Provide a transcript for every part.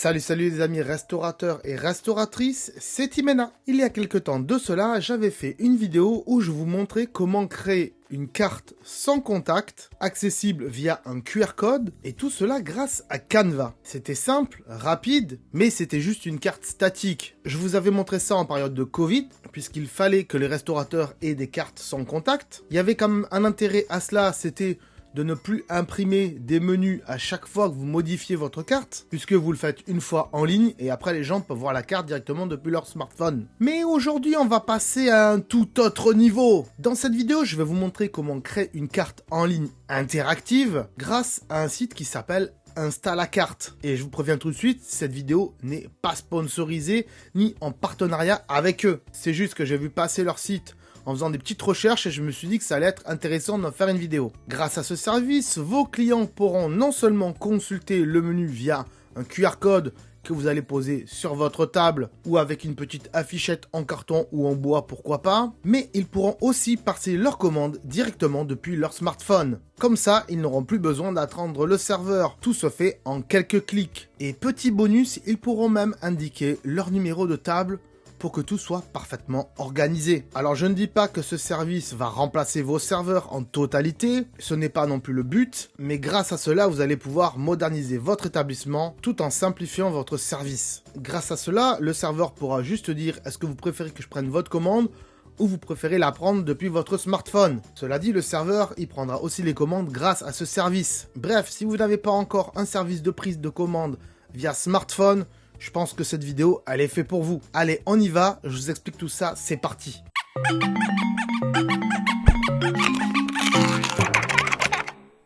Salut les amis restaurateurs et restauratrices, c'est Timena. Il y a quelques temps de cela, j'avais fait une vidéo où je vous montrais comment créer une carte sans contact, accessible via un QR code, et tout cela grâce à Canva. C'était simple, rapide, mais c'était juste une carte statique. Je vous avais montré ça en période de Covid, puisqu'il fallait que les restaurateurs aient des cartes sans contact. Il y avait quand même un intérêt à cela, c'était de ne plus imprimer des menus à chaque fois que vous modifiez votre carte, puisque vous le faites une fois en ligne et après les gens peuvent voir la carte directement depuis leur smartphone. Mais aujourd'hui, on va passer à un tout autre niveau. Dans cette vidéo, je vais vous montrer comment créer une carte en ligne interactive grâce à un site qui s'appelle Installacarte. Et je vous préviens tout de suite, cette vidéo n'est pas sponsorisée ni en partenariat avec eux. C'est juste que j'ai vu passer leur site en faisant des petites recherches et je me suis dit que ça allait être intéressant d'en faire une vidéo. Grâce à ce service, vos clients pourront non seulement consulter le menu via un QR code que vous allez poser sur votre table ou avec une petite affichette en carton ou en bois, pourquoi pas, mais ils pourront aussi passer leurs commandes directement depuis leur smartphone. Comme ça, ils n'auront plus besoin d'attendre le serveur. Tout se fait en quelques clics. Et petit bonus, ils pourront même indiquer leur numéro de table pour que tout soit parfaitement organisé. Alors je ne dis pas que ce service va remplacer vos serveurs en totalité, ce n'est pas non plus le but, mais grâce à cela, vous allez pouvoir moderniser votre établissement tout en simplifiant votre service. Grâce à cela, le serveur pourra juste dire est-ce que vous préférez que je prenne votre commande ou vous préférez la prendre depuis votre smartphone. Cela dit, le serveur, il prendra aussi les commandes grâce à ce service. Bref, si vous n'avez pas encore un service de prise de commande via smartphone, je pense que cette vidéo, elle est faite pour vous. Allez, on y va, je vous explique tout ça, c'est parti.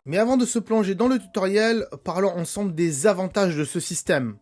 Mais avant de se plonger dans le tutoriel, parlons ensemble des avantages de ce système.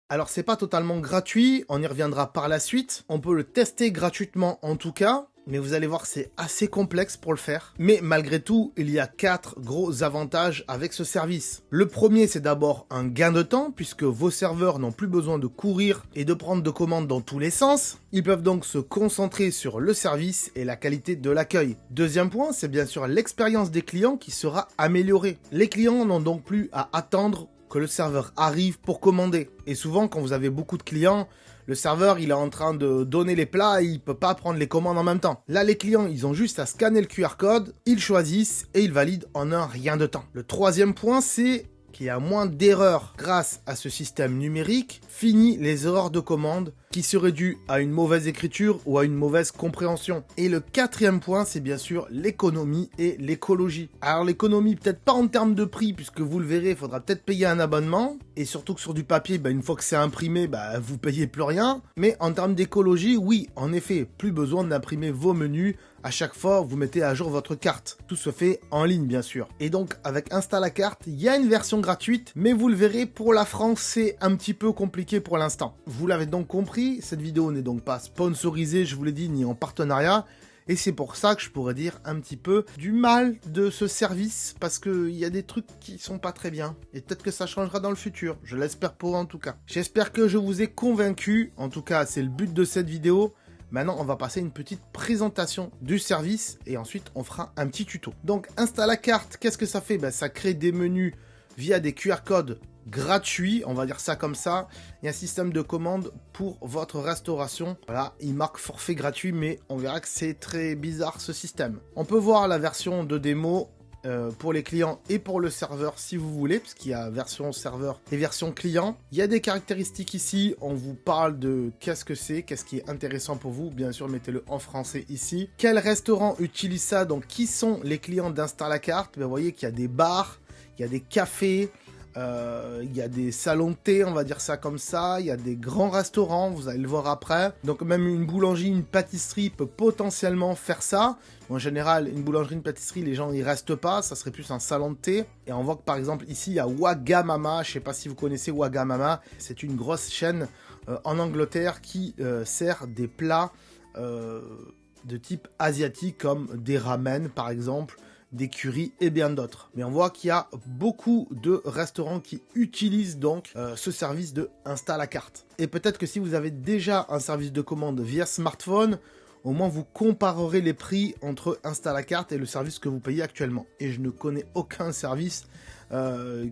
Alors c'est pas totalement gratuit, on y reviendra par la suite. On peut le tester gratuitement en tout cas, mais vous allez voir c'est assez complexe pour le faire. Mais malgré tout, il y a 4 gros avantages avec ce service. Le premier, c'est d'abord un gain de temps, puisque vos serveurs n'ont plus besoin de courir et de prendre de commandes dans tous les sens. Ils peuvent donc se concentrer sur le service et la qualité de l'accueil. Deuxième point, c'est bien sûr l'expérience des clients qui sera améliorée. Les clients n'ont donc plus à attendre que le serveur arrive pour commander. Et souvent, quand vous avez beaucoup de clients, le serveur, il est en train de donner les plats et il peut pas prendre les commandes en même temps. Là, les clients, ils ont juste à scanner le QR code, ils choisissent et ils valident en un rien de temps. Le troisième point, c'est qu'il y a moins d'erreurs. Grâce à ce système numérique, fini les erreurs de commande qui seraient dues à une mauvaise écriture ou à une mauvaise compréhension. Et le quatrième point, c'est bien sûr l'économie et l'écologie. Alors l'économie, peut-être pas en termes de prix, puisque vous le verrez, il faudra peut-être payer un abonnement. Et surtout que sur du papier, une fois que c'est imprimé, vous payez plus rien. Mais en termes d'écologie, oui, en effet, plus besoin d'imprimer vos menus. À chaque fois, vous mettez à jour votre carte. Tout se fait en ligne, bien sûr. Et donc, avec Installacarte, il y a une version gratuite, mais vous le verrez, pour la France, c'est un petit peu compliqué pour l'instant. Vous l'avez donc compris, cette vidéo n'est donc pas sponsorisée, je vous l'ai dit, ni en partenariat. Et c'est pour ça que je pourrais dire un petit peu du mal de ce service, parce qu'il y a des trucs qui sont pas très bien. Et peut-être que ça changera dans le futur, je l'espère pour en tout cas. J'espère que je vous ai convaincu, en tout cas c'est le but de cette vidéo. Maintenant, on va passer une petite présentation du service et ensuite, on fera un petit tuto. Donc, Installacarte, qu'est-ce que ça fait? Ça crée des menus via des QR codes gratuits, on va dire ça comme ça, et un système de commande pour votre restauration. Voilà, il marque forfait gratuit, mais on verra que c'est très bizarre ce système. On peut voir la version de démo pour les clients et pour le serveur si vous voulez, parce qu'il y a version serveur et version client. Il y a des caractéristiques ici, on vous parle de qu'est-ce que c'est, qu'est-ce qui est intéressant pour vous, bien sûr mettez-le en français ici. Quel restaurant utilise ça, donc qui sont les clients d'Installacarte? Vous voyez qu'il y a des bars, il y a des cafés, il y a des salons de thé, on va dire ça comme ça, il y a des grands restaurants, vous allez le voir après. Donc même une boulangerie, une pâtisserie peut potentiellement faire ça. En général, une boulangerie, une pâtisserie, les gens y restent pas, ça serait plus un salon de thé. Et on voit que par exemple ici, il y a Wagamama, je sais pas si vous connaissez Wagamama, c'est une grosse chaîne en Angleterre qui sert des plats de type asiatique comme des ramen par exemple, des currys et bien d'autres. Mais on voit qu'il y a beaucoup de restaurants qui utilisent donc ce service de Installacarte. Et peut-être que si vous avez déjà un service de commande via smartphone, Au moins, vous comparerez les prix entre Installacart et le service que vous payez actuellement. Et je ne connais aucun service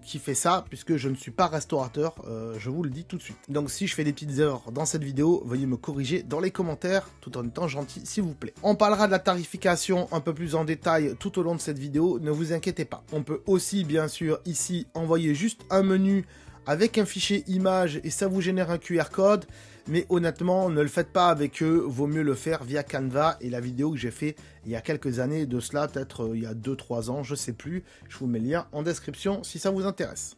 qui fait ça, puisque je ne suis pas restaurateur, je vous le dis tout de suite. Donc si je fais des petites erreurs dans cette vidéo, veuillez me corriger dans les commentaires, tout en étant gentil s'il vous plaît. On parlera de la tarification un peu plus en détail tout au long de cette vidéo, ne vous inquiétez pas. On peut aussi, bien sûr, ici, envoyer juste un menu avec un fichier image et ça vous génère un QR code. Mais honnêtement, ne le faites pas avec eux, vaut mieux le faire via Canva. Et la vidéo que j'ai fait il y a quelques années de cela, peut-être il y a 2-3 ans, je sais plus. Je vous mets le lien en description si ça vous intéresse.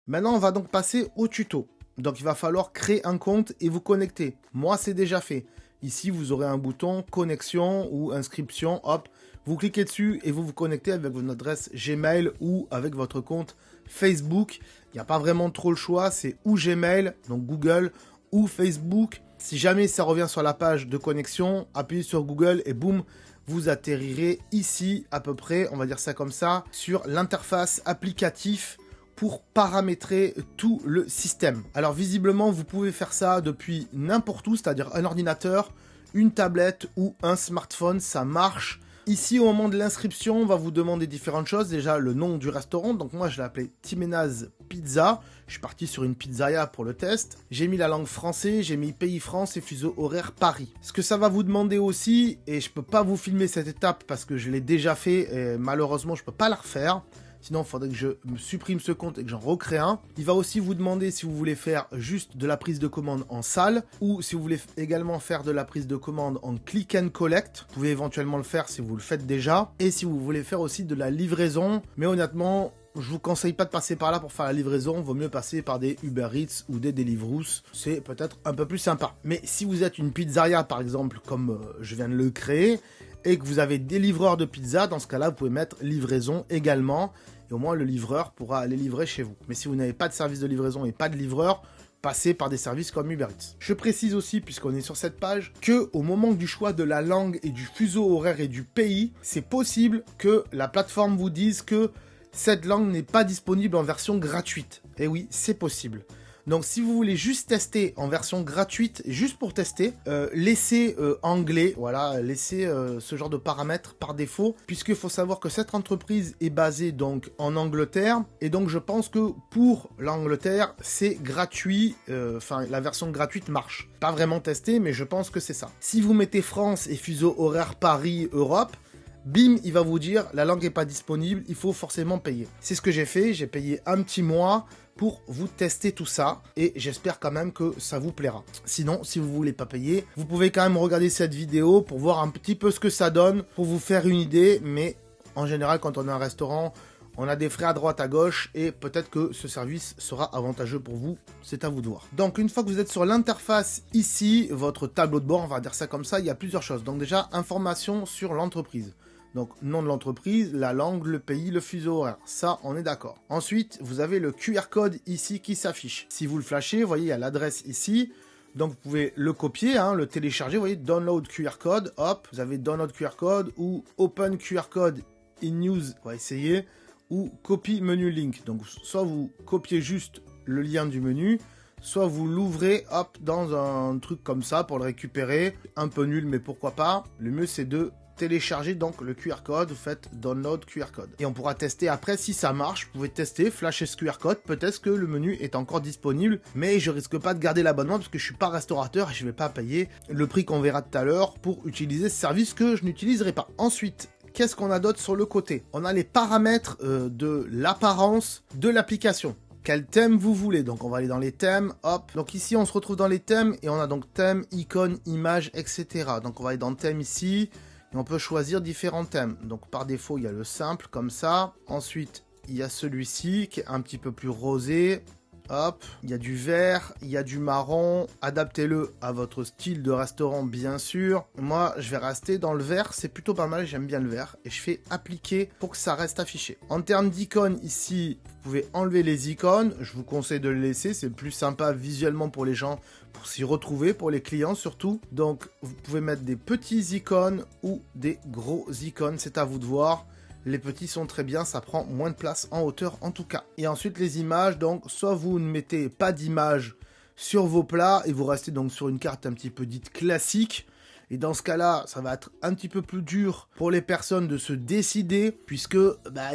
Maintenant, on va donc passer au tuto. Donc il va falloir créer un compte et vous connecter. Moi, c'est déjà fait. Ici, vous aurez un bouton connexion ou inscription. Hop, vous cliquez dessus et vous vous connectez avec votre adresse Gmail ou avec votre compte Facebook. Il n'y a pas vraiment trop le choix, c'est ou Gmail, donc Google, ou Facebook. Si jamais ça revient sur la page de connexion, appuyez sur Google et boum, vous atterrirez ici à peu près, on va dire ça comme ça, sur l'interface applicatif pour paramétrer tout le système. Alors visiblement, vous pouvez faire ça depuis n'importe où, c'est-à-dire un ordinateur, une tablette ou un smartphone, ça marche. Ici, au moment de l'inscription, on va vous demander différentes choses. Déjà, le nom du restaurant. Donc moi, je l'ai appelé Timénaz Pizza. Je suis parti sur une pizzeria pour le test. J'ai mis la langue français, j'ai mis pays France et fuseau horaire Paris. Ce que ça va vous demander aussi, et je peux pas vous filmer cette étape parce que je l'ai déjà fait et malheureusement, je peux pas la refaire. Sinon, il faudrait que je me supprime ce compte et que j'en recrée un. Il va aussi vous demander si vous voulez faire juste de la prise de commande en salle ou si vous voulez également faire de la prise de commande en click and collect. Vous pouvez éventuellement le faire si vous le faites déjà. Et si vous voulez faire aussi de la livraison. Mais honnêtement, je vous conseille pas de passer par là pour faire la livraison. Vaut mieux passer par des Uber Eats ou des Deliveroo. C'est peut-être un peu plus sympa. Mais si vous êtes une pizzeria, par exemple, comme je viens de le créer, et que vous avez des livreurs de pizza, dans ce cas-là, vous pouvez mettre livraison également. Et au moins, le livreur pourra aller livrer chez vous. Mais si vous n'avez pas de service de livraison et pas de livreur, passez par des services comme Uber Eats. Je précise aussi, puisqu'on est sur cette page, que au moment du choix de la langue et du fuseau horaire et du pays, c'est possible que la plateforme vous dise que cette langue n'est pas disponible en version gratuite. Et oui, c'est possible. Donc si vous voulez juste tester en version gratuite, juste pour tester, laissez anglais, voilà, laissez ce genre de paramètres par défaut, puisqu'il faut savoir que cette entreprise est basée donc en Angleterre, et donc je pense que pour l'Angleterre, c'est gratuit, enfin la version gratuite marche. Pas vraiment testé, mais je pense que c'est ça. Si vous mettez France et fuseau horaire Paris, Europe, bim, il va vous dire la langue n'est pas disponible, il faut forcément payer. C'est ce que j'ai fait, j'ai payé un petit mois pour vous tester tout ça et j'espère quand même que ça vous plaira. Sinon, si vous voulez pas payer, vous pouvez quand même regarder cette vidéo pour voir un petit peu ce que ça donne, pour vous faire une idée, mais en général, quand on a un restaurant, on a des frais à droite à gauche et peut-être que ce service sera avantageux pour vous, c'est à vous de voir. Donc une fois que vous êtes sur l'interface ici, votre tableau de bord, on va dire ça comme ça, il y a plusieurs choses. Donc déjà, information sur l'entreprise. Donc, nom de l'entreprise, la langue, le pays, le fuseau horaire. Ça, on est d'accord. Ensuite, vous avez le QR code ici qui s'affiche. Si vous le flashez, vous voyez, il y a l'adresse ici. Donc, vous pouvez le copier, hein, le télécharger. Vous voyez, download QR code. Hop, vous avez download QR code ou open QR code in news. On va essayer. Ou copy menu link. Donc, soit vous copiez juste le lien du menu, soit vous l'ouvrez, hop, dans un truc comme ça pour le récupérer. Un peu nul, mais pourquoi pas. Le mieux, c'est de téléchargez donc le QR code, vous faites download QR code. Et on pourra tester après si ça marche. Vous pouvez tester, flasher ce QR code, peut-être que le menu est encore disponible, mais je risque pas de garder l'abonnement parce que je suis pas restaurateur et je vais pas payer le prix qu'on verra tout à l'heure pour utiliser ce service que je n'utiliserai pas. Ensuite, qu'est-ce qu'on a d'autre sur le côté? On a les paramètres de l'apparence de l'application. Quel thème vous voulez? Donc on va aller dans les thèmes, hop. Donc ici on se retrouve dans les thèmes et on a donc thème, icône, image, etc. Donc on va aller dans le thème ici. Et on peut choisir différents thèmes. Donc par défaut, il y a le simple comme ça. Ensuite, il y a celui-ci qui est un petit peu plus rosé. Hop, il y a du vert, il y a du marron. Adaptez-le à votre style de restaurant, bien sûr. Moi, je vais rester dans le vert. C'est plutôt pas mal, j'aime bien le vert. Et je fais appliquer pour que ça reste affiché. En termes d'icônes, ici, vous pouvez enlever les icônes. Je vous conseille de le laisser. C'est plus sympa visuellement pour les gens, pour s'y retrouver, pour les clients surtout. Donc, vous pouvez mettre des petits icônes ou des gros icônes. C'est à vous de voir. Les petits sont très bien, ça prend moins de place en hauteur en tout cas. Et ensuite les images, donc soit vous ne mettez pas d'image sur vos plats et vous restez donc sur une carte un petit peu dite classique. Et dans ce cas-là, ça va être un petit peu plus dur pour les personnes de se décider, puisque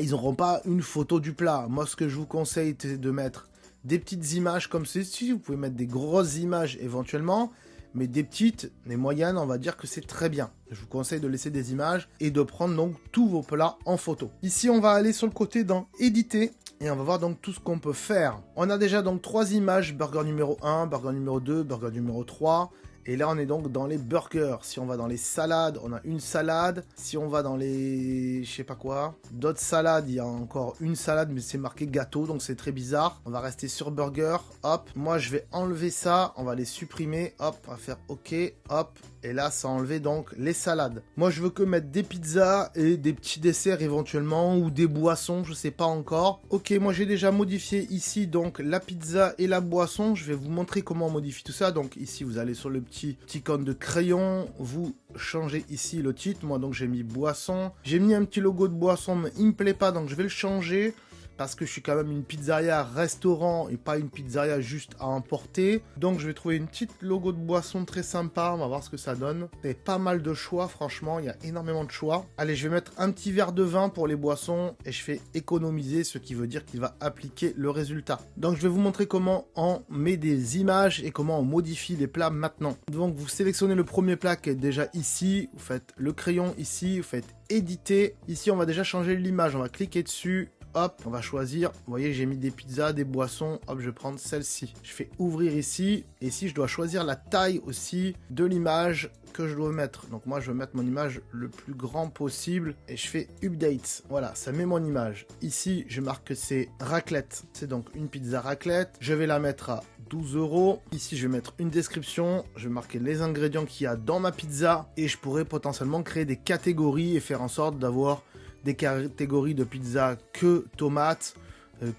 ils n'auront pas une photo du plat. Moi, ce que je vous conseille, c'est de mettre des petites images comme ceci. Vous pouvez mettre des grosses images éventuellement, mais des petites, des moyennes, on va dire que c'est très bien. Je vous conseille de laisser des images et de prendre donc tous vos plats en photo. Ici, on va aller sur le côté dans éditer et on va voir donc tout ce qu'on peut faire. On a déjà donc 3 images, burger numéro 1, burger numéro 2, burger numéro 3. Et là, on est donc dans les burgers. Si on va dans les salades, on a une salade. Si on va dans les... je sais pas quoi. D'autres salades, il y a encore une salade, mais c'est marqué gâteau, donc c'est très bizarre. On va rester sur burger. Hop. Moi, je vais enlever ça. On va les supprimer. Hop. On va faire OK. Hop. Et là, ça a enlevé donc les salades. Moi, je veux que mettre des pizzas et des petits desserts éventuellement, ou des boissons, je sais pas encore. Ok, moi j'ai déjà modifié ici donc la pizza et la boisson. Je vais vous montrer comment on modifie tout ça. Donc ici, vous allez sur le petit icône de crayon, vous changez ici le titre. Moi donc j'ai mis boisson. J'ai mis un petit logo de boisson, mais il me plaît pas, donc je vais le changer. Parce que je suis quand même une pizzeria restaurant et pas une pizzeria juste à emporter. Donc je vais trouver une petite logo de boisson très sympa, on va voir ce que ça donne. Il y a pas mal de choix, franchement, il y a énormément de choix. Allez, je vais mettre un petit verre de vin pour les boissons et je fais économiser, ce qui veut dire qu'il va appliquer le résultat. Donc je vais vous montrer comment on met des images et comment on modifie les plats maintenant. Donc vous sélectionnez le premier plat qui est déjà ici, vous faites le crayon ici, vous faites éditer. Ici on va déjà changer l'image, on va cliquer dessus. Hop, on va choisir, vous voyez j'ai mis des pizzas, des boissons, hop je vais prendre celle-ci. Je fais ouvrir ici, et ici je dois choisir la taille aussi de l'image que je dois mettre. Donc moi je vais mettre mon image le plus grand possible, et je fais update, voilà ça met mon image. Ici je marque que c'est raclette, c'est donc une pizza raclette, je vais la mettre à 12 €. Ici je vais mettre une description, je vais marquer les ingrédients qu'il y a dans ma pizza, et je pourrais potentiellement créer des catégories et faire en sorte d'avoir des catégories de pizza que tomates,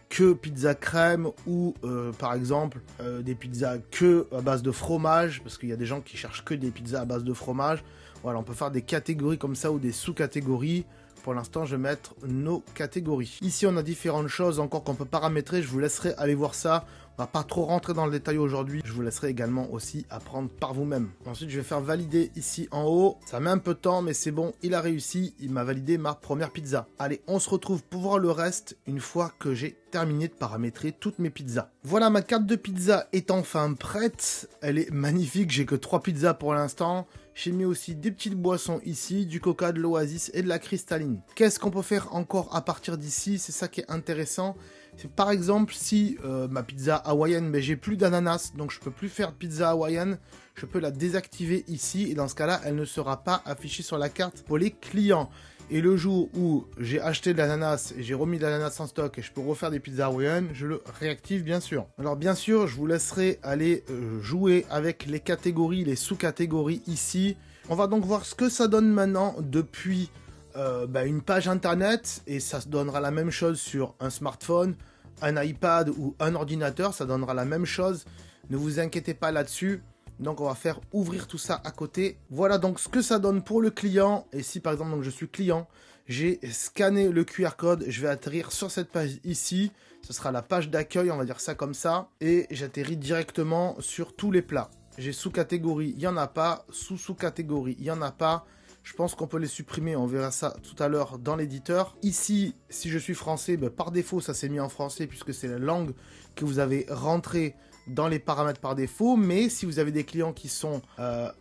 que pizza crème ou par exemple des pizzas que à base de fromage, parce qu'il y a des gens qui cherchent que des pizzas à base de fromage. Voilà, on peut faire des catégories comme ça ou des sous-catégories. Pour l'instant, je vais mettre nos catégories. Ici, on a différentes choses encore qu'on peut paramétrer. Je vous laisserai aller voir ça. On va pas trop rentrer dans le détail aujourd'hui. Je vous laisserai également aussi apprendre par vous-même. Ensuite, je vais faire valider ici en haut. Ça met un peu de temps, mais c'est bon. Il a réussi. Il m'a validé ma première pizza. Allez, on se retrouve pour voir le reste une fois que j'ai terminé de paramétrer toutes mes pizzas. Voilà, ma carte de pizza est enfin prête. Elle est magnifique. J'ai que 3 pizzas pour l'instant. J'ai mis aussi des petites boissons ici, du coca, de l'oasis et de la cristalline. Qu'est-ce qu'on peut faire encore à partir d'ici? C'est ça qui est intéressant. C'est par exemple si ma pizza hawaïenne, j'ai plus d'ananas, donc je peux plus faire de pizza hawaïenne. Je peux la désactiver ici et dans ce cas-là, elle ne sera pas affichée sur la carte pour les clients. Et le jour où j'ai acheté de l'ananas et j'ai remis de l'ananas en stock et je peux refaire des pizzas hawaïennes, je le réactive bien sûr. Alors bien sûr, je vous laisserai aller jouer avec les catégories, les sous-catégories ici. On va donc voir ce que ça donne maintenant depuis une page internet, et ça donnera la même chose sur un smartphone, un iPad ou un ordinateur, ça donnera la même chose. Ne vous inquiétez pas là-dessus. Donc on va faire ouvrir tout ça à côté. Voilà donc ce que ça donne pour le client. Et si par exemple donc je suis client, j'ai scanné le QR code, je vais atterrir sur cette page ici. Ce sera la page d'accueil, on va dire ça comme ça. Et j'atterris directement sur tous les plats. J'ai sous-catégorie, il n'y en a pas. Sous-catégorie, il n'y en a pas. Je pense qu'on peut les supprimer, on verra ça tout à l'heure dans l'éditeur. Ici, si je suis français, par défaut ça s'est mis en français puisque c'est la langue que vous avez rentrée dans les paramètres par défaut, mais si vous avez des clients qui sont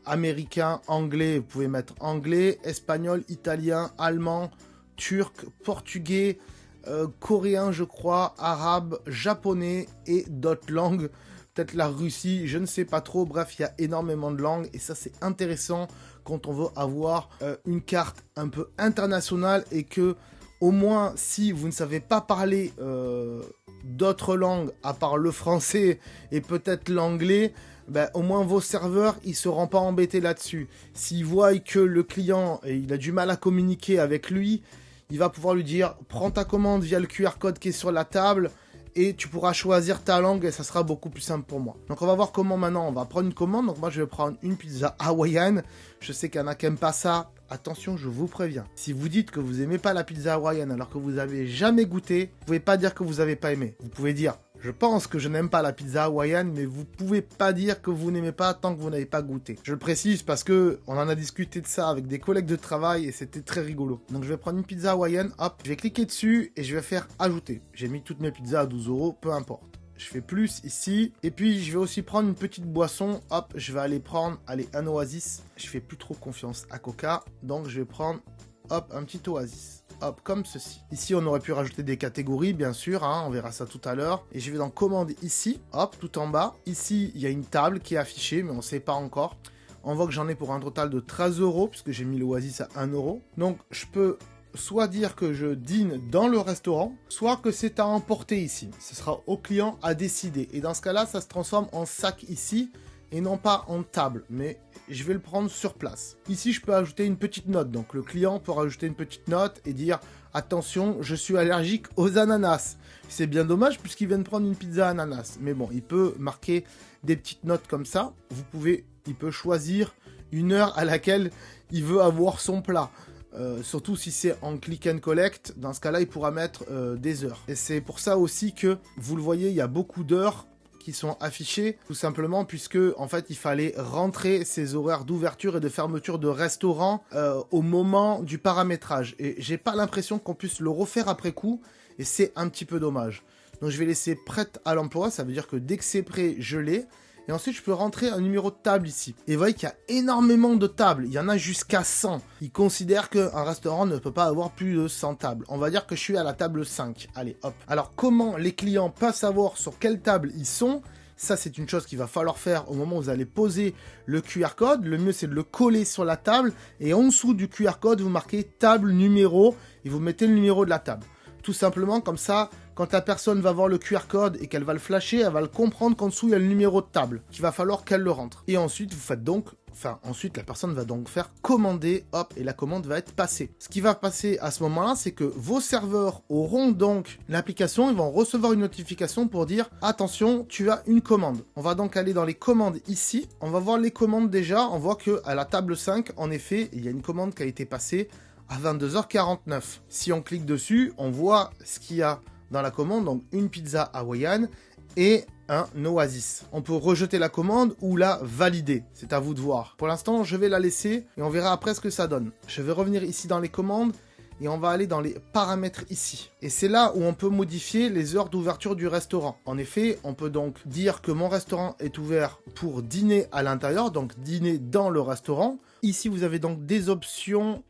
américains, anglais, vous pouvez mettre anglais, espagnol, italien, allemand, turc, portugais, coréen je crois, arabe, japonais et d'autres langues, peut-être la Russie, je ne sais pas trop, bref il y a énormément de langues et ça c'est intéressant quand on veut avoir une carte un peu internationale et que au moins si vous ne savez pas parler d'autres langues à part le français et peut-être l'anglais, au moins vos serveurs ils seront pas embêtés là-dessus. S'ils voient que le client il a du mal à communiquer avec lui, il va pouvoir lui dire prends ta commande via le QR code qui est sur la table et tu pourras choisir ta langue et ça sera beaucoup plus simple pour moi. Donc on va voir comment maintenant on va prendre une commande. Donc moi je vais prendre une pizza hawaïenne. Je sais qu'il y en a qui n'aiment pas ça. Attention, je vous préviens. Si vous dites que vous aimez pas la pizza hawaïenne alors que vous avez jamais goûté, vous pouvez pas dire que vous avez pas aimé. Vous pouvez dire Je pense que je n'aime pas la pizza hawaïenne, mais vous pouvez pas dire que vous n'aimez pas tant que vous n'avez pas goûté. Je le précise parce que on en a discuté de ça avec des collègues de travail et c'était très rigolo. Donc je vais prendre une pizza hawaïenne, hop, je vais cliquer dessus et je vais faire ajouter. J'ai mis toutes mes pizzas à 12 €, peu importe. Je fais plus ici, et puis je vais aussi prendre une petite boisson, hop, je vais aller prendre, allez, un Oasis. Je fais plus trop confiance à Coca, donc je vais prendre, hop, un petit Oasis. Hop, comme ceci. Ici, on aurait pu rajouter des catégories, bien sûr, hein, on verra ça tout à l'heure. Et je vais dans commande ici, hop, tout en bas. Ici, il y a une table qui est affichée, mais on ne sait pas encore. On voit que j'en ai pour un total de 13 €, puisque j'ai mis l'Oasis à 1 €. Donc, je peux soit dire que je dîne dans le restaurant, soit que c'est à emporter ici. Ce sera au client à décider. Et dans ce cas-là, ça se transforme en sac ici, et non pas en table, mais je vais le prendre sur place. Ici, je peux ajouter une petite note. Donc, le client peut rajouter une petite note et dire « Attention, je suis allergique aux ananas ». C'est bien dommage puisqu'il vient de prendre une pizza ananas. Mais bon, il peut marquer des petites notes comme ça. Il peut choisir une heure à laquelle il veut avoir son plat. Surtout si c'est en click and collect. Dans ce cas-là, il pourra mettre des heures. Et c'est pour ça aussi que, vous le voyez, il y a beaucoup d'heures qui sont affichés, tout simplement puisque en fait il fallait rentrer ces horaires d'ouverture et de fermeture de restaurant au moment du paramétrage, et j'ai pas l'impression qu'on puisse le refaire après coup, et c'est un petit peu dommage. Donc je vais laisser prête à l'emploi, ça veut dire que dès que c'est prêt, je l'ai. Et ensuite, je peux rentrer un numéro de table ici. Et vous voyez qu'il y a énormément de tables. Il y en a jusqu'à 100. Ils considèrent qu'un restaurant ne peut pas avoir plus de 100 tables. On va dire que je suis à la table 5. Allez, hop. Alors, comment les clients peuvent savoir sur quelle table ils sont ? Ça, c'est une chose qu'il va falloir faire au moment où vous allez poser le QR code. Le mieux, c'est de le coller sur la table. Et en dessous du QR code, vous marquez table numéro et vous mettez le numéro de la table. Tout simplement, comme ça, quand la personne va voir le QR code et qu'elle va le flasher, elle va le comprendre qu'en dessous, il y a le numéro de table, qu'il va falloir qu'elle le rentre. Et ensuite, ensuite, la personne va donc faire commander, hop, et la commande va être passée. Ce qui va passer à ce moment-là, c'est que vos serveurs auront donc l'application, ils vont recevoir une notification pour dire « Attention, tu as une commande ». On va donc aller dans les commandes ici, on va voir les commandes déjà, on voit qu'à la table 5, en effet, il y a une commande qui a été passée à 22h49. Si on clique dessus, on voit ce qu'il y a dans la commande, donc une pizza hawaïenne et un Oasis. On peut rejeter la commande ou la valider, c'est à vous de voir. Pour l'instant, je vais la laisser et on verra après ce que ça donne. Je vais revenir ici dans les commandes et on va aller dans les paramètres ici. Et c'est là où on peut modifier les heures d'ouverture du restaurant. En effet, on peut donc dire que mon restaurant est ouvert pour dîner à l'intérieur, donc dîner dans le restaurant. Ici, vous avez donc des options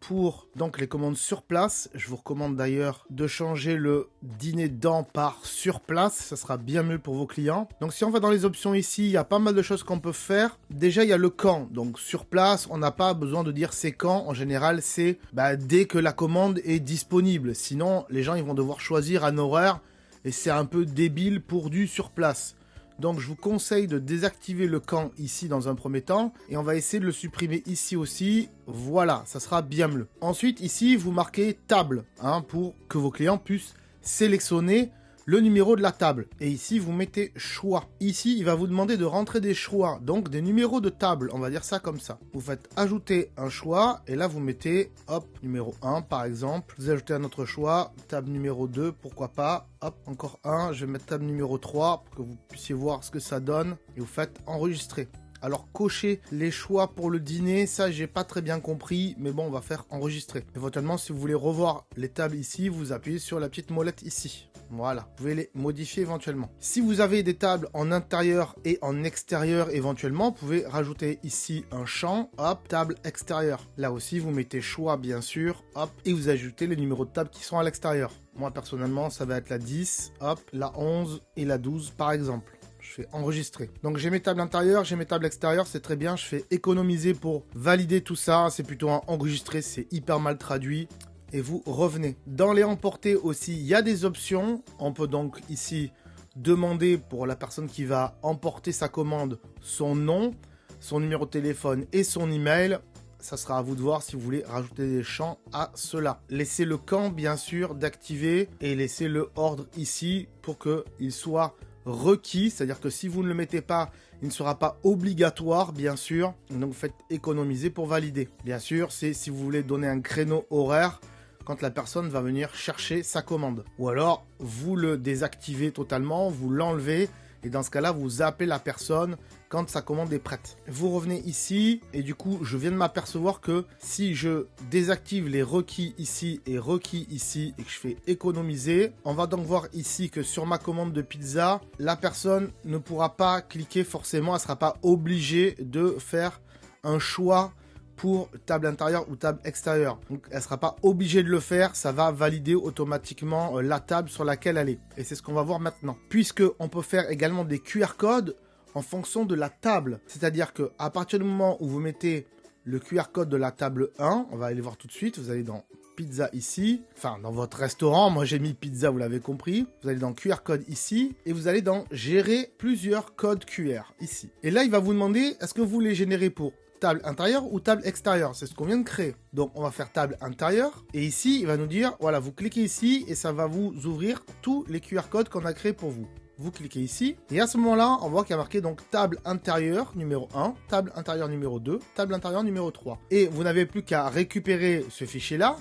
pour donc les commandes sur place. Je vous recommande d'ailleurs de changer le dîner dans par sur place, ça sera bien mieux pour vos clients. Donc si on va dans les options ici, il y a pas mal de choses qu'on peut faire. Déjà il y a le quand, donc sur place on n'a pas besoin de dire c'est quand, en général c'est dès que la commande est disponible, sinon les gens ils vont devoir choisir un horaire et c'est un peu débile pour du sur place. Donc je vous conseille de désactiver le quand ici dans un premier temps et on va essayer de le supprimer ici aussi. Voilà, ça sera bien mieux. Ensuite ici vous marquez table pour que vos clients puissent sélectionner le numéro de la table. Et ici vous mettez choix. Ici il va vous demander de rentrer des choix, donc des numéros de table, on va dire ça comme ça. Vous faites ajouter un choix et là vous mettez hop numéro 1 par exemple. Vous ajoutez un autre choix, table numéro 2 pourquoi pas. Hop, encore un, je vais mettre table numéro 3 pour que vous puissiez voir ce que ça donne. Et vous faites enregistrer. Alors cocher les choix pour le dîner, ça j'ai pas très bien compris, mais bon on va faire enregistrer. Éventuellement si vous voulez revoir les tables ici, vous appuyez sur la petite molette ici. Voilà, vous pouvez les modifier éventuellement. Si vous avez des tables en intérieur et en extérieur éventuellement, vous pouvez rajouter ici un champ, hop, table extérieure. Là aussi vous mettez choix bien sûr, hop, et vous ajoutez les numéros de table qui sont à l'extérieur. Moi personnellement ça va être la 10, hop, la 11 et la 12 par exemple. Je fais enregistrer. Donc j'ai mes tables intérieures, j'ai mes tables extérieures, c'est très bien. Je fais économiser pour valider tout ça. C'est plutôt un enregistrer, c'est hyper mal traduit. Et vous revenez. Dans les emporter aussi, il y a des options. On peut donc ici demander pour la personne qui va emporter sa commande son nom, son numéro de téléphone et son email. Ça sera à vous de voir si vous voulez rajouter des champs à cela. Laissez le camp bien sûr d'activer et laissez le ordre ici pour qu'il soit requis, c'est-à-dire que si vous ne le mettez pas, il ne sera pas obligatoire, bien sûr. Donc faites économiser pour valider. Bien sûr, c'est si vous voulez donner un créneau horaire, quand la personne va venir chercher sa commande. Ou alors, vous le désactivez totalement, vous l'enlevez, et dans ce cas-là, vous appelez la personne quand sa commande est prête. Vous revenez ici, et du coup, je viens de m'apercevoir que si je désactive les requis ici et requis ici, et que je fais économiser, on va donc voir ici que sur ma commande de pizza, la personne ne pourra pas cliquer forcément, elle ne sera pas obligée de faire un choix pour table intérieure ou table extérieure. Donc elle ne sera pas obligée de le faire, ça va valider automatiquement la table sur laquelle elle est. Et c'est ce qu'on va voir maintenant. Puisque on peut faire également des QR codes en fonction de la table. C'est-à-dire qu'à partir du moment où vous mettez le QR code de la table 1, on va aller voir tout de suite, vous allez dans pizza ici, enfin dans votre restaurant, moi j'ai mis pizza, vous l'avez compris, vous allez dans QR code ici, et vous allez dans gérer plusieurs codes QR ici. Et là il va vous demander, est-ce que vous les générez pour table intérieure ou table extérieure, c'est ce qu'on vient de créer. Donc on va faire table intérieure, et ici il va nous dire, voilà, vous cliquez ici, et ça va vous ouvrir tous les QR codes qu'on a créés pour vous. Vous cliquez ici, et à ce moment-là, on voit qu'il y a marqué donc table intérieure numéro 1, table intérieure numéro 2, table intérieure numéro 3. Et vous n'avez plus qu'à récupérer ce fichier-là,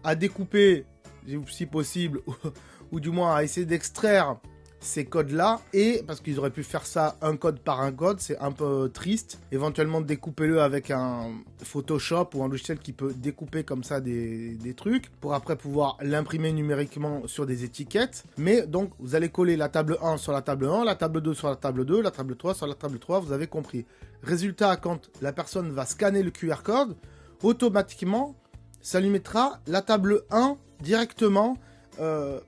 à découper, si possible, ou du moins à essayer d'extraire ces codes-là, et parce qu'ils auraient pu faire ça un code par un code, c'est un peu triste. Éventuellement découpez-le avec un Photoshop ou un logiciel qui peut découper comme ça des trucs, pour après pouvoir l'imprimer numériquement sur des étiquettes. Mais donc vous allez coller la table 1 sur la table 1, la table 2 sur la table 2, la table 3 sur la table 3, vous avez compris. Résultat, quand la personne va scanner le QR code, automatiquement, ça lui mettra la table 1 directement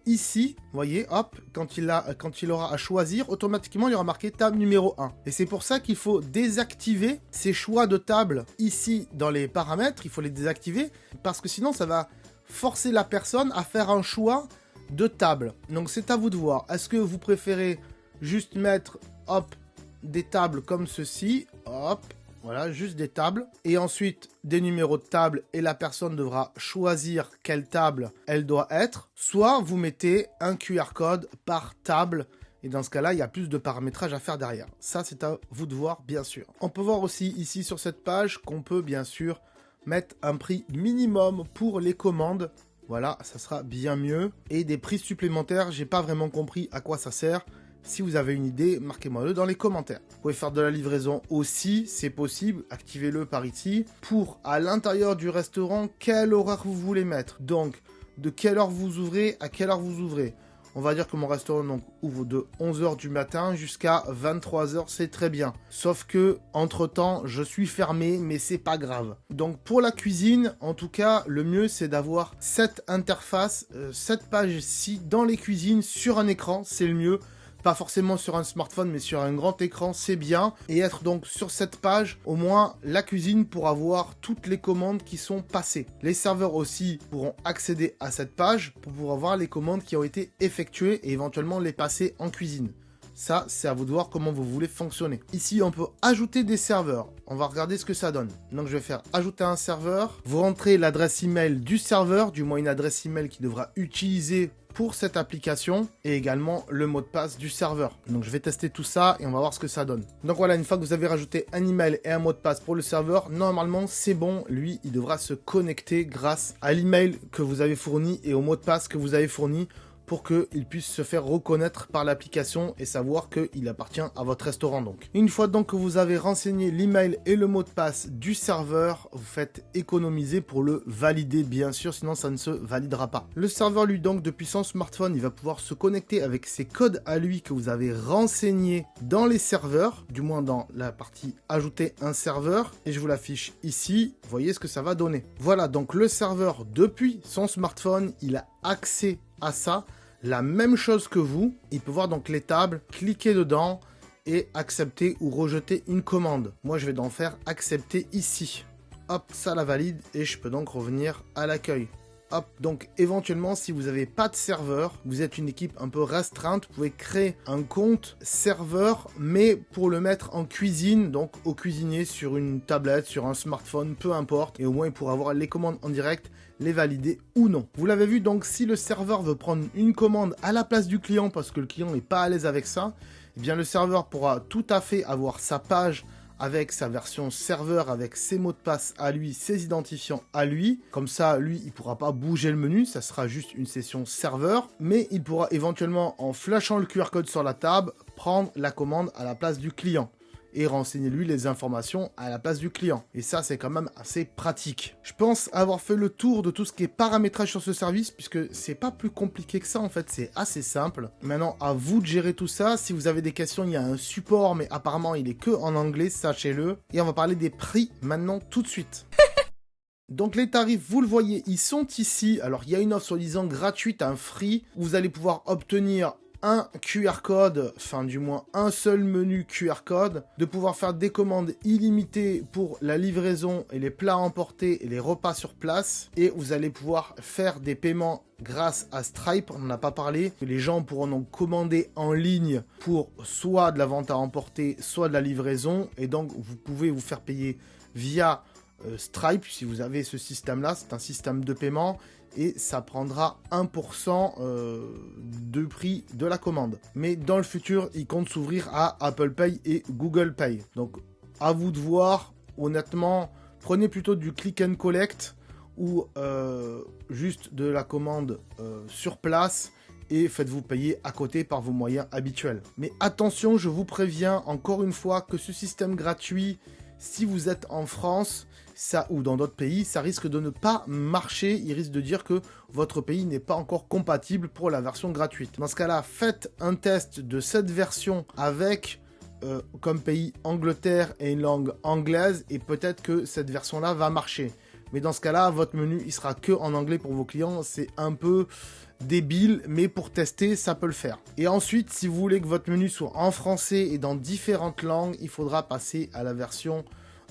ici, vous voyez, hop, quand il aura à choisir, automatiquement il y aura marqué table numéro 1. Et c'est pour ça qu'il faut désactiver ces choix de table ici dans les paramètres, il faut les désactiver, parce que sinon ça va forcer la personne à faire un choix de table. Donc c'est à vous de voir, est-ce que vous préférez juste mettre, hop, des tables comme ceci, hop, voilà, juste des tables, et ensuite des numéros de table, et la personne devra choisir quelle table elle doit être. Soit vous mettez un QR code par table, et dans ce cas-là, il y a plus de paramétrage à faire derrière. Ça, c'est à vous de voir, bien sûr. On peut voir aussi ici sur cette page qu'on peut bien sûr mettre un prix minimum pour les commandes. Voilà, ça sera bien mieux. Et des prix supplémentaires, j'ai pas vraiment compris à quoi ça sert. Si vous avez une idée, marquez-moi-le dans les commentaires. Vous pouvez faire de la livraison aussi, c'est possible, activez-le par ici. Pour, à l'intérieur du restaurant, quel horaire vous voulez mettre. Donc, de quelle heure vous ouvrez à quelle heure vous ouvrez. On va dire que mon restaurant donc, ouvre de 11h du matin jusqu'à 23h, c'est très bien. Sauf que, entre-temps, je suis fermé, mais c'est pas grave. Donc, pour la cuisine, en tout cas, le mieux, c'est d'avoir cette interface, cette page-ci, dans les cuisines, sur un écran, c'est le mieux. Pas forcément sur un smartphone, mais sur un grand écran, c'est bien. Et être donc sur cette page, au moins la cuisine pourra voir toutes les commandes qui sont passées. Les serveurs aussi pourront accéder à cette page pour pouvoir voir les commandes qui ont été effectuées et éventuellement les passer en cuisine. Ça, c'est à vous de voir comment vous voulez fonctionner. Ici, on peut ajouter des serveurs. On va regarder ce que ça donne. Donc, je vais faire ajouter un serveur. Vous rentrez l'adresse email du serveur, du moins une adresse email qui devra utiliser pour cette application et également le mot de passe du serveur. Donc je vais tester tout ça et on va voir ce que ça donne. Donc voilà, une fois que vous avez rajouté un email et un mot de passe pour le serveur, normalement c'est bon, lui il devra se connecter grâce à l'email que vous avez fourni et au mot de passe que vous avez fourni pour qu'il puisse se faire reconnaître par l'application et savoir qu'il appartient à votre restaurant donc. Une fois donc que vous avez renseigné l'email et le mot de passe du serveur, vous faites économiser pour le valider bien sûr, sinon ça ne se validera pas. Le serveur lui donc depuis son smartphone, il va pouvoir se connecter avec ses codes à lui que vous avez renseignés dans les serveurs, du moins dans la partie ajouter un serveur, et je vous l'affiche ici, vous voyez ce que ça va donner. Voilà donc le serveur depuis son smartphone, il a accès à ça, la même chose que vous, il peut voir donc les tables, cliquer dedans et accepter ou rejeter une commande. Moi je vais donc faire accepter ici. Hop, ça la valide et je peux donc revenir à l'accueil. Hop, donc éventuellement si vous n'avez pas de serveur, vous êtes une équipe un peu restreinte, vous pouvez créer un compte serveur, mais pour le mettre en cuisine, donc au cuisinier sur une tablette, sur un smartphone, peu importe, et au moins il pourra avoir les commandes en direct, les valider ou non. Vous l'avez vu, donc si le serveur veut prendre une commande à la place du client parce que le client n'est pas à l'aise avec ça, eh bien le serveur pourra tout à fait avoir sa page avec sa version serveur, avec ses mots de passe à lui, ses identifiants à lui. Comme ça, lui, il pourra pas bouger le menu, ça sera juste une session serveur. Mais il pourra éventuellement, en flashant le QR code sur la table, prendre la commande à la place du client et renseigner lui les informations à la place du client. Et ça, c'est quand même assez pratique. Je pense avoir fait le tour de tout ce qui est paramétrage sur ce service, puisque c'est pas plus compliqué que ça, en fait, c'est assez simple. Maintenant, à vous de gérer tout ça. Si vous avez des questions, il y a un support, mais apparemment, il est que en anglais, sachez-le. Et on va parler des prix maintenant, tout de suite. Donc les tarifs, vous le voyez, ils sont ici. Alors, il y a une offre soi-disant gratuite, un free, où vous allez pouvoir obtenir un QR code, enfin du moins un seul menu QR code, de pouvoir faire des commandes illimitées pour la livraison et les plats emportés et les repas sur place, et vous allez pouvoir faire des paiements grâce à Stripe, on n'en a pas parlé. Les gens pourront donc commander en ligne pour soit de la vente à emporter, soit de la livraison, et donc vous pouvez vous faire payer via Stripe si vous avez ce système là. C'est un système de paiement et ça prendra 1% de prix de la commande. Mais dans le futur, il compte s'ouvrir à Apple Pay et Google Pay. Donc, à vous de voir. Honnêtement, prenez plutôt du click and collect ou juste de la commande sur place et faites-vous payer à côté par vos moyens habituels. Mais attention, je vous préviens encore une fois que ce système gratuit, si vous êtes en France, ça ou dans d'autres pays, ça risque de ne pas marcher. Il risque de dire que votre pays n'est pas encore compatible pour la version gratuite. Dans ce cas-là, faites un test de cette version avec comme pays Angleterre et une langue anglaise et peut-être que cette version-là va marcher. Mais dans ce cas-là, votre menu, il sera que en anglais pour vos clients. C'est un peu débile, mais pour tester, ça peut le faire. Et ensuite, si vous voulez que votre menu soit en français et dans différentes langues, il faudra passer à la version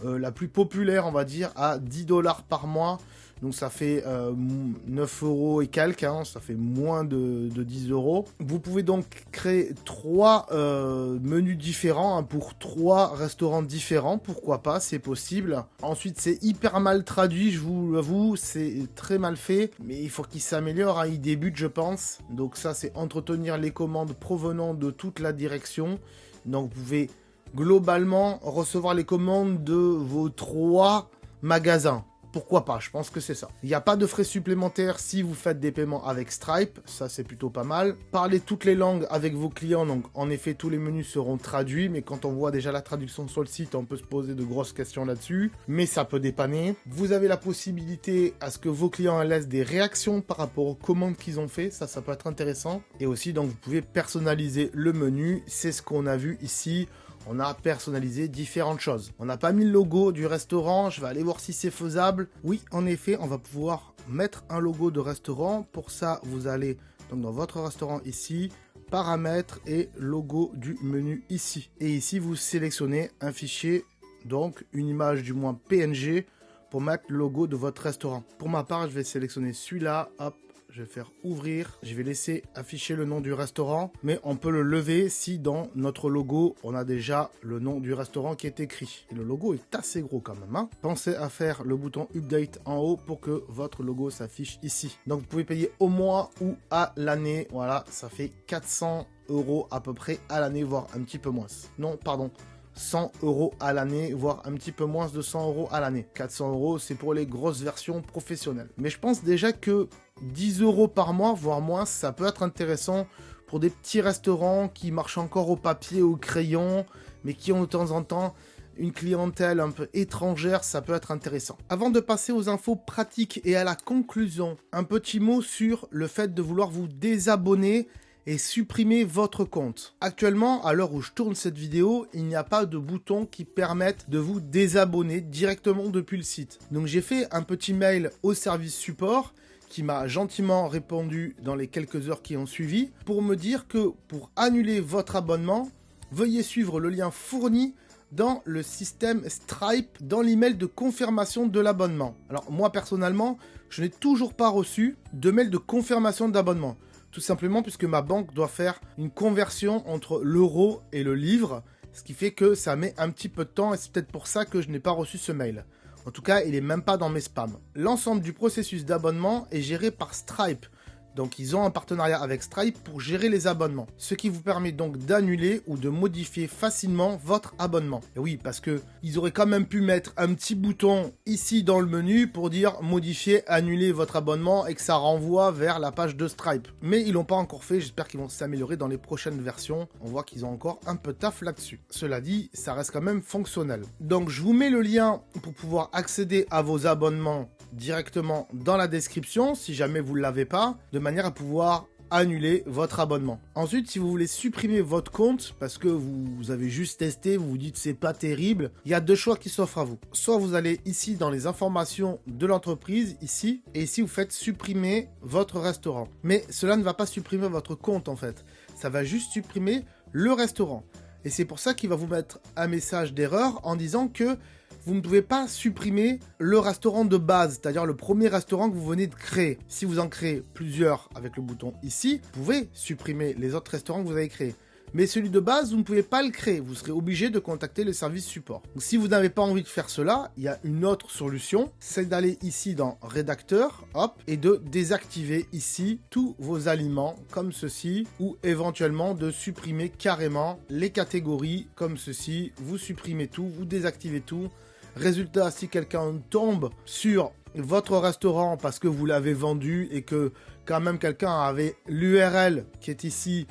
la plus populaire, on va dire, à 10$ par mois. Donc ça fait 9 € et quelques, hein, ça fait moins de 10 €. Vous pouvez donc créer 3 menus différents, hein, pour 3 restaurants différents, pourquoi pas, c'est possible. Ensuite, c'est hyper mal traduit, je vous l'avoue, c'est très mal fait, mais il faut qu'il s'améliore, hein, il débute, je pense. Donc ça, c'est entretenir les commandes provenant de toute la direction. Donc vous pouvez globalement recevoir les commandes de vos 3 magasins. Pourquoi pas, je pense que c'est ça. Il n'y a pas de frais supplémentaires si vous faites des paiements avec Stripe, ça c'est plutôt pas mal. Parlez toutes les langues avec vos clients, donc en effet tous les menus seront traduits, mais quand on voit déjà la traduction sur le site, on peut se poser de grosses questions là-dessus, mais ça peut dépanner. Vous avez la possibilité à ce que vos clients laissent des réactions par rapport aux commandes qu'ils ont fait, ça peut être intéressant. Et aussi donc vous pouvez personnaliser le menu, c'est ce qu'on a vu ici. On a personnalisé différentes choses. On n'a pas mis le logo du restaurant. Je vais aller voir si c'est faisable. Oui, en effet, on va pouvoir mettre un logo de restaurant. Pour ça, vous allez donc dans votre restaurant ici, paramètres et logo du menu ici. Et ici, vous sélectionnez un fichier, donc une image du moins PNG pour mettre le logo de votre restaurant. Pour ma part, je vais sélectionner celui-là. Hop. Je vais faire ouvrir, je vais laisser afficher le nom du restaurant, mais on peut le lever si dans notre logo, on a déjà le nom du restaurant qui est écrit. Et le logo est assez gros quand même, hein. Pensez à faire le bouton Update en haut pour que votre logo s'affiche ici. Donc vous pouvez payer au mois ou à l'année. Voilà, ça fait 400 € à peu près à l'année, voire un petit peu moins. Non, pardon. 100 € à l'année, voire un petit peu moins de 100 € à l'année. 400 €, c'est pour les grosses versions professionnelles. Mais je pense déjà que 10 € par mois, voire moins, ça peut être intéressant pour des petits restaurants qui marchent encore au papier, au crayon, mais qui ont de temps en temps une clientèle un peu étrangère, ça peut être intéressant. Avant de passer aux infos pratiques et à la conclusion, un petit mot sur le fait de vouloir vous désabonner et supprimer votre compte. Actuellement, à l'heure où je tourne cette vidéo, il n'y a pas de bouton qui permette de vous désabonner directement depuis le site. Donc j'ai fait un petit mail au service support qui m'a gentiment répondu dans les quelques heures qui ont suivi pour me dire que pour annuler votre abonnement, veuillez suivre le lien fourni dans le système Stripe dans l'email de confirmation de l'abonnement. Alors moi personnellement, je n'ai toujours pas reçu de mail de confirmation d'abonnement. Tout simplement puisque ma banque doit faire une conversion entre l'euro et le livre, ce qui fait que ça met un petit peu de temps et c'est peut-être pour ça que je n'ai pas reçu ce mail. En tout cas, il n'est même pas dans mes spams. L'ensemble du processus d'abonnement est géré par Stripe. Donc ils ont un partenariat avec Stripe pour gérer les abonnements, ce qui vous permet donc d'annuler ou de modifier facilement votre abonnement. Et oui, parce que ils auraient quand même pu mettre un petit bouton ici dans le menu pour dire modifier, annuler votre abonnement et que ça renvoie vers la page de Stripe. Mais ils l'ont pas encore fait, j'espère qu'ils vont s'améliorer dans les prochaines versions. On voit qu'ils ont encore un peu de taf là-dessus. Cela dit, ça reste quand même fonctionnel. Donc je vous mets le lien pour pouvoir accéder à vos abonnements directement dans la description si jamais vous ne l'avez pas, de manière à pouvoir annuler votre abonnement. Ensuite, si vous voulez supprimer votre compte parce que vous avez juste testé, vous vous dites c'est pas terrible, il y a deux choix qui s'offrent à vous. Soit vous allez ici dans les informations de l'entreprise, ici, et ici vous faites supprimer votre restaurant. Mais cela ne va pas supprimer votre compte en fait, ça va juste supprimer le restaurant. Et c'est pour ça qu'il va vous mettre un message d'erreur en disant que vous ne pouvez pas supprimer le restaurant de base, c'est-à-dire le premier restaurant que vous venez de créer. Si vous en créez plusieurs avec le bouton ici, vous pouvez supprimer les autres restaurants que vous avez créés. Mais celui de base, vous ne pouvez pas le créer. Vous serez obligé de contacter le service support. Donc, si vous n'avez pas envie de faire cela, il y a une autre solution. C'est d'aller ici dans rédacteur, hop, et de désactiver ici tous vos aliments comme ceci, ou éventuellement de supprimer carrément les catégories comme ceci. Vous supprimez tout, vous désactivez tout. Résultat, si quelqu'un tombe sur votre restaurant parce que vous l'avez vendu et que quand même quelqu'un avait l'URL qui est ici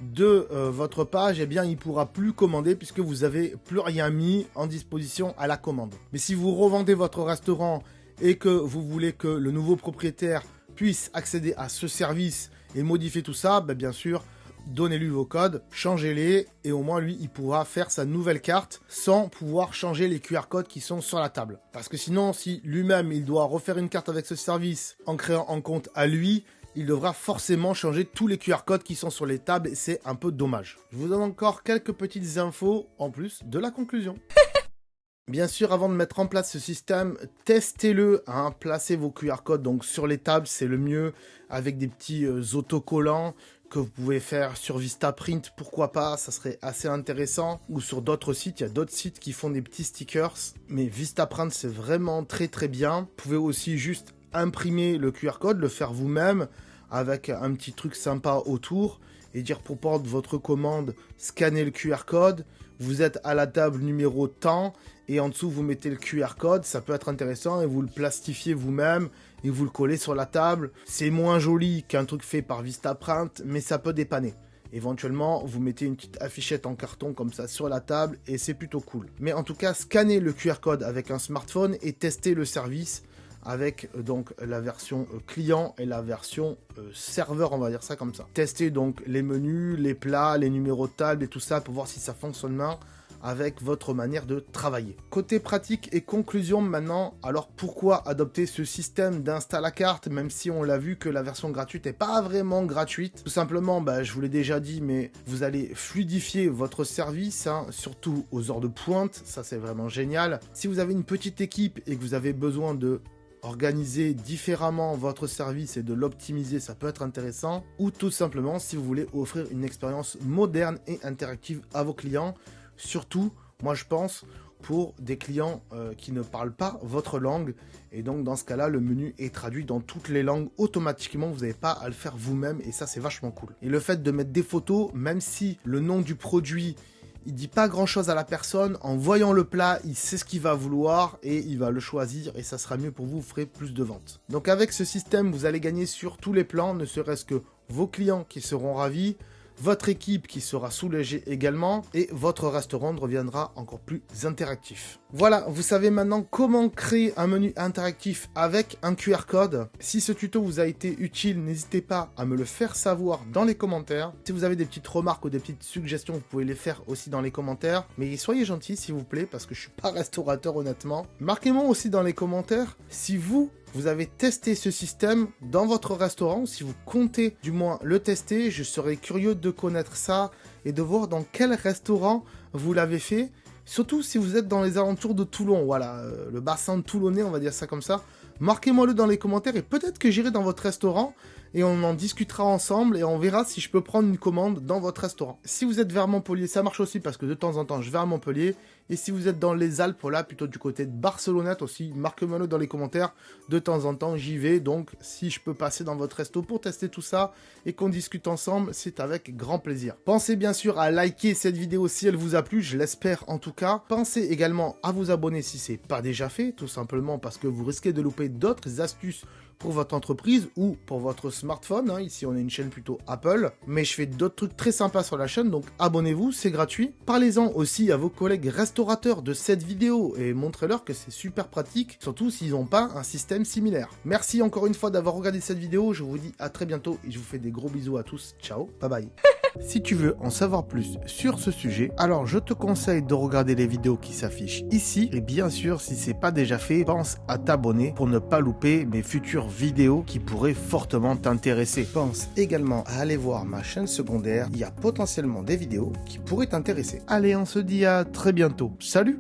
de votre page, eh bien il ne pourra plus commander puisque vous n'avez plus rien mis en disposition à la commande. Mais si vous revendez votre restaurant et que vous voulez que le nouveau propriétaire puisse accéder à ce service et modifier tout ça, ben bien sûr, donnez-lui vos codes, changez-les et au moins lui il pourra faire sa nouvelle carte sans pouvoir changer les QR codes qui sont sur la table. Parce que sinon si lui-même il doit refaire une carte avec ce service en créant un compte à lui, il devra forcément changer tous les QR codes qui sont sur les tables et c'est un peu dommage. Je vous donne encore quelques petites infos en plus de la conclusion. Bien sûr, avant de mettre en place ce système, testez-le, hein, placez vos QR codes donc sur les tables, c'est le mieux, avec des petits autocollants que vous pouvez faire sur Vistaprint, pourquoi pas, ça serait assez intéressant, ou sur d'autres sites, il y a d'autres sites qui font des petits stickers, mais Vistaprint c'est vraiment très très bien. Vous pouvez aussi juste imprimer le QR code, le faire vous-même, avec un petit truc sympa autour, et dire pour prendre votre commande, scannez le QR code, vous êtes à la table numéro tant, et en dessous vous mettez le QR code, ça peut être intéressant, et vous le plastifiez vous-même, et vous le collez sur la table. C'est moins joli qu'un truc fait par Vistaprint, mais ça peut dépanner. Éventuellement, vous mettez une petite affichette en carton comme ça sur la table, et c'est plutôt cool. Mais en tout cas, scannez le QR code avec un smartphone, et testez le service, avec donc la version client et la version serveur, on va dire ça comme ça. Testez donc les menus, les plats, les numéros de table et tout ça pour voir si ça fonctionne bien avec votre manière de travailler. Côté pratique et conclusion maintenant, alors pourquoi adopter ce système d'install à carte, même si on l'a vu que la version gratuite n'est pas vraiment gratuite. Tout simplement, je vous l'ai déjà dit, mais vous allez fluidifier votre service, hein, surtout aux heures de pointe, ça c'est vraiment génial. Si vous avez une petite équipe et que vous avez besoin de organiser différemment votre service et de l'optimiser, ça peut être intéressant. Ou tout simplement, si vous voulez offrir une expérience moderne et interactive à vos clients, surtout, moi je pense, pour des clients qui ne parlent pas votre langue. Et donc dans ce cas-là, le menu est traduit dans toutes les langues automatiquement, vous n'avez pas à le faire vous-même et ça c'est vachement cool. Et le fait de mettre des photos, même si le nom du produit il dit pas grand chose à la personne, en voyant le plat, il sait ce qu'il va vouloir et il va le choisir et ça sera mieux pour vous, vous ferez plus de ventes. Donc avec ce système, vous allez gagner sur tous les plans, ne serait-ce que vos clients qui seront ravis, votre équipe qui sera soulagée également et votre restaurant deviendra encore plus interactif. Voilà, vous savez maintenant comment créer un menu interactif avec un QR code. Si ce tuto vous a été utile, n'hésitez pas à me le faire savoir dans les commentaires. Si vous avez des petites remarques ou des petites suggestions, vous pouvez les faire aussi dans les commentaires. Mais soyez gentils s'il vous plaît, parce que je suis pas restaurateur honnêtement. Marquez-moi aussi dans les commentaires si vous avez testé ce système dans votre restaurant, si vous comptez du moins le tester, je serais curieux de connaître ça et de voir dans quel restaurant vous l'avez fait. Surtout si vous êtes dans les alentours de Toulon, voilà, le bassin toulonnais, on va dire ça comme ça. Marquez-moi-le dans les commentaires et peut-être que j'irai dans votre restaurant et on en discutera ensemble et on verra si je peux prendre une commande dans votre restaurant. Si vous êtes vers Montpellier, ça marche aussi parce que de temps en temps je vais à Montpellier. Et si vous êtes dans les Alpes, là, plutôt du côté de Barcelonnette aussi, marquez-moi dans les commentaires. De temps en temps, j'y vais. Donc, si je peux passer dans votre resto pour tester tout ça et qu'on discute ensemble, c'est avec grand plaisir. Pensez bien sûr à liker cette vidéo si elle vous a plu, je l'espère en tout cas. Pensez également à vous abonner si c'est pas déjà fait, tout simplement parce que vous risquez de louper d'autres astuces pour votre entreprise ou pour votre smartphone. Ici, on a une chaîne plutôt Apple, mais je fais d'autres trucs très sympas sur la chaîne, donc abonnez-vous, c'est gratuit. Parlez-en aussi à vos collègues restaurateurs de cette vidéo et montrez-leur que c'est super pratique, surtout s'ils n'ont pas un système similaire. Merci encore une fois d'avoir regardé cette vidéo, je vous dis à très bientôt et je vous fais des gros bisous à tous. Ciao, bye bye. Si tu veux en savoir plus sur ce sujet, alors je te conseille de regarder les vidéos qui s'affichent ici. Et bien sûr, si c'est pas déjà fait, pense à t'abonner pour ne pas louper mes futures vidéos qui pourraient fortement t'intéresser. Pense également à aller voir ma chaîne secondaire. Il y a potentiellement des vidéos qui pourraient t'intéresser. Allez, on se dit à très bientôt. Salut!